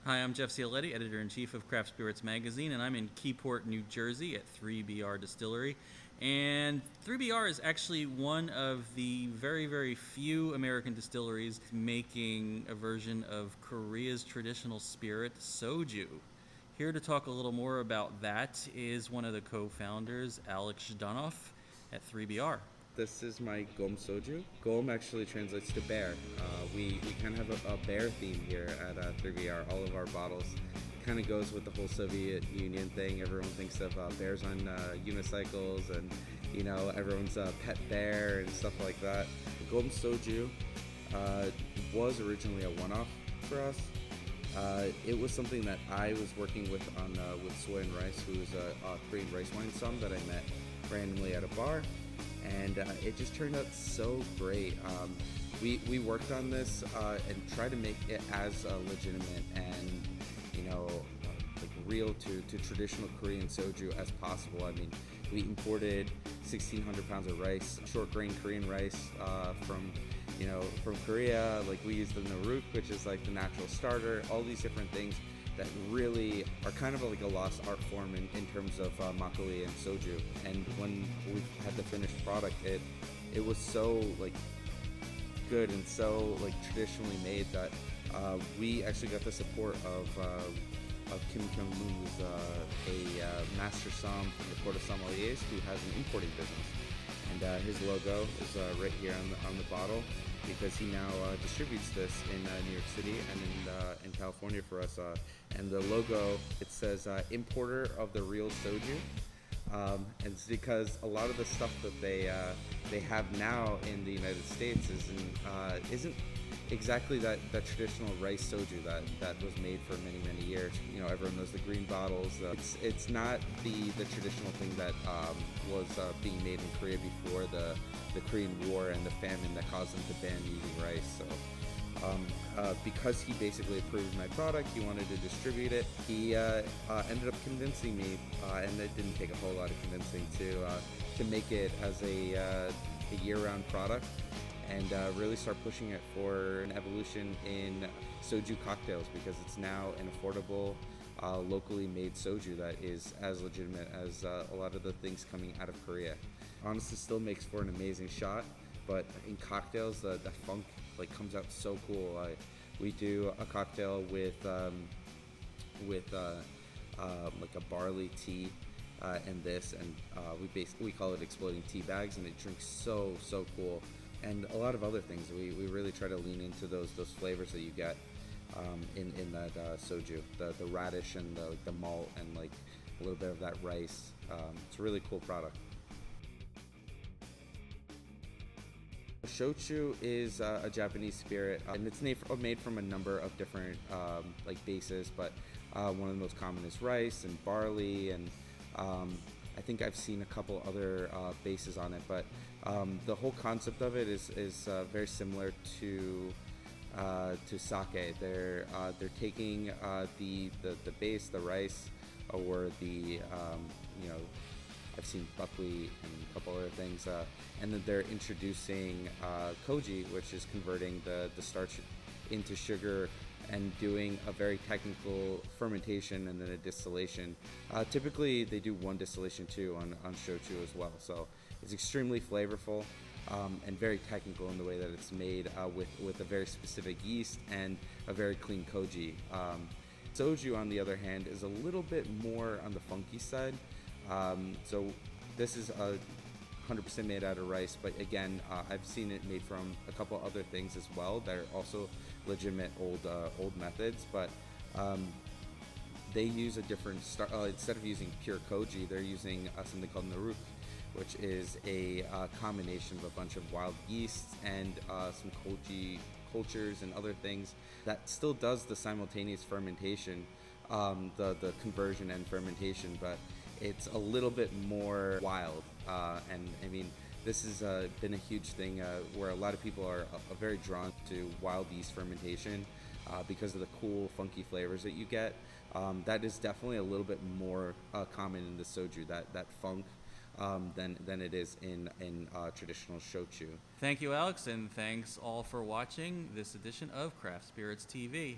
Hi, I'm Jeff Cialetti, Editor-in-Chief of Craft Spirits Magazine, and I'm in Keyport, New Jersey at 3BR Distillery. And 3BR is actually one of the very, very few American distilleries making a version of Korea's traditional spirit, Soju. Here to talk a little more about that is one of the co-founders, Alex Zhdanov at 3BR. This is my Gom Soju. Gom actually translates to bear. We kind of have a bear theme here at 3BR. All of our bottles kind of goes with the whole Soviet Union thing. Everyone thinks of bears on unicycles and, you know, everyone's pet bear and stuff like that. Gom Soju was originally a one-off for us. It was something that I was working with with Soy and Rice, who is a Korean rice wine som that I met randomly at a bar. And it just turned out so great. We worked on this and tried to make it as legitimate and, you know, like real to traditional Korean soju as possible. I mean, we imported 1,600 pounds of rice, short grain Korean rice from Korea. Like, we used the naruk, which is like the natural starter. All these different things that really are kind of like a lost art form in terms of makgeolli and soju. And when we had the finished product, it was so like good and so like traditionally made that we actually got the support of Kim Kyung-moon, who's a master som from the Court of Sommeliers, who has an importing business. And his logo is right here on the bottle, because he now distributes this in New York City and in California for us. And the logo, it says importer of the real soju. And it's because a lot of the stuff that they have now in the United States isn't exactly that traditional rice soju that was made for many years. You know, everyone knows the green bottles. It's not the traditional thing that was being made in Korea before the Korean War and the famine that caused them to ban using rice. So because he basically approved my product, he wanted to distribute it. He ended up convincing me, and it didn't take a whole lot of convincing, to make it as a year-round product, and really start pushing it for an evolution in soju cocktails, because it's now an affordable, locally made soju that is as legitimate as a lot of the things coming out of Korea. Honestly, still makes for an amazing shot, but in cocktails, the funk like comes out so cool. We do a cocktail with like a barley tea and this, and we call it exploding tea bags, and it drinks so cool. And a lot of other things. We really try to lean into those flavors that you get in that soju, the radish and the malt and like a little bit of that rice. It's a really cool product. Shochu is a Japanese spirit, and it's made from a number of different like bases, but one of the most common is rice and barley, and I think I've seen a couple other bases on it, but the whole concept of it is very similar to sake. They're taking the base, the rice, or the I've seen buckwheat and a couple other things, and then they're introducing koji, which is converting the starch into sugar and doing a very technical fermentation and then a distillation. Typically, they do one distillation too on shochu as well. So it's extremely flavorful and very technical in the way that it's made with a very specific yeast and a very clean koji. Soju, on the other hand, is a little bit more on the funky side. So this is 100% made out of rice, but again, I've seen it made from a couple other things as well that are also legitimate old methods, but they use a different instead of using pure koji, they're using something called naruk, which is a combination of a bunch of wild yeasts and some koji cultures and other things that still does the simultaneous fermentation, the conversion and fermentation, but it's a little bit more wild. And I mean, this has been a huge thing where a lot of people are very drawn to wild yeast fermentation because of the cool, funky flavors that you get. That is definitely a little bit more common in the soju, that funk, than it is in traditional shochu. Thank you, Alex, and thanks all for watching this edition of Craft Spirits TV.